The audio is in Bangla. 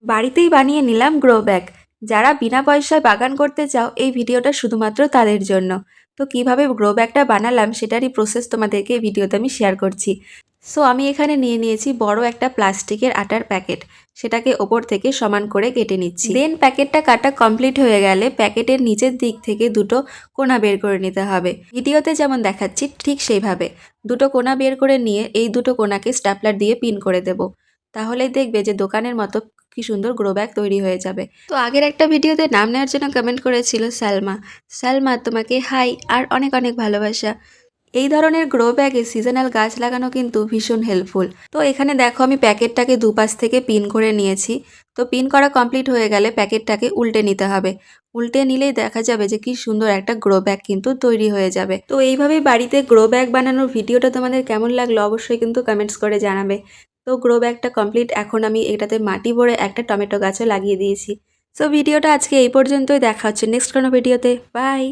বাড়িতেই বানিয়ে নিলাম গ্রো ব্যাগ। যারা বিনা পয়সায় বাগান করতে চাও এই ভিডিওটা শুধুমাত্র তাদের জন্য। তো কিভাবে গ্রো ব্যাগটা বানালাম সেটারই প্রসেস তোমাদেরকে এই ভিডিওতে আমি শেয়ার করছি। সো আমি এখানে নিয়ে নিয়েছি বড় একটা প্লাস্টিকের আটার প্যাকেট। সেটাকে ওপর থেকে সমান করে কেটে নিচ্ছি। দেন প্যাকেটটা কাটা কমপ্লিট হয়ে গেলে প্যাকেটের নিচের দিক থেকে দুটো কোণা বের করে নিতে হবে। ভিডিওতে যেমন দেখাচ্ছি ঠিক সেইভাবে দুটো কোণা বের করে নিয়ে এই দুটো কোণাকে স্ট্যাপলার দিয়ে পিন করে দেব। তাহলেই দেখবে যে দোকানের মতো কি সুন্দর গ্রো ব্যাগ তৈরি হয়ে যাবে। তো আগের একটা ভিডিওতে নাম নেওয়ার জন্য কমেন্ট করেছিল সালমা। সালমা, তোমাকে হাই আর অনেক অনেক ভালোবাসা। এই ধরনের গ্রো ব্যাগে সিজনাল গাছ লাগানো কিন্তু ভীষণ হেল্পফুল। তো এখানে দেখো আমি প্যাকেটটাকে দুপাশ থেকে পিন করে নিয়েছি। তো পিন করা কমপ্লিট হয়ে গেলে প্যাকেটটাকে উল্টে নিতে হবে। উল্টে নিলেই দেখা যাবে যে কি সুন্দর একটা গ্রো ব্যাগ কিন্তু তৈরি হয়ে যাবে। তো এইভাবেই বাড়িতে গ্রো ব্যাগ বানানোর ভিডিওটা তোমাদের কেমন লাগলো অবশ্যই কিন্তু কমেন্টস করে জানাবে। তো গ্রো ব্যাগটা কমপ্লিট, এখন আমি এটাতে মাটি ভরে একটা টমেটো গাছও লাগিয়ে দিয়েছি। সো ভিডিওটা আজকে এই পর্যন্তই, দেখা হচ্ছে নেক্সট কোনো ভিডিওতে। বাই।